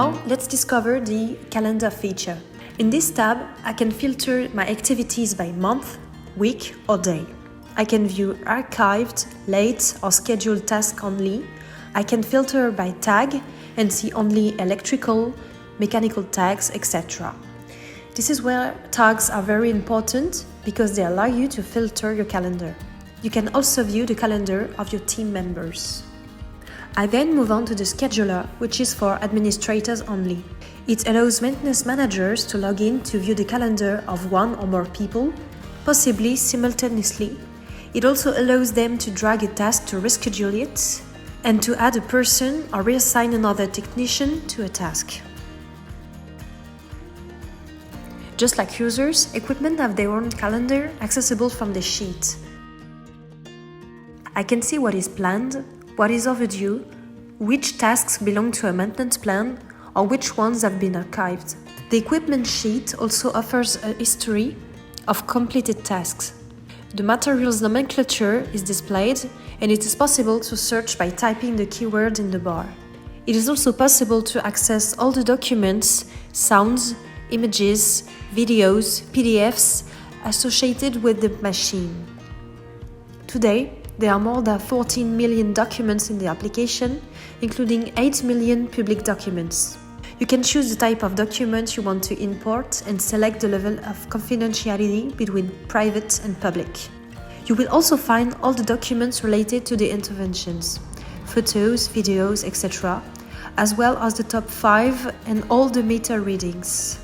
Now, let's discover the calendar feature. In this tab, I can filter my activities by month, week, or day. I can view archived, late, or scheduled tasks only. I can filter by tag and see only electrical, mechanical tags, etc. This is where tags are very important because they allow you to filter your calendar. You can also view the calendar of your team members. I then move on to the scheduler, which is for administrators only. It allows maintenance managers to log in to view the calendar of one or more people, possibly simultaneously. It also allows them to drag a task to reschedule it and to add a person or reassign another technician to a task. Just like users, equipment have their own calendar accessible from the sheet. I can see what is planned, what is overdue, which tasks belong to a maintenance plan, or which ones have been archived. The equipment sheet also offers a history of completed tasks. The materials nomenclature is displayed, and it is possible to search by typing the keyword in the bar. It is also possible to access all the documents, sounds, images, videos, PDFs associated with the machine. Today, there are more than 14 million documents in the application, including 8 million public documents. You can choose the type of document you want to import and select the level of confidentiality between private and public. You will also find all the documents related to the interventions, photos, videos, etc., as well as the top 5 and all the meta readings.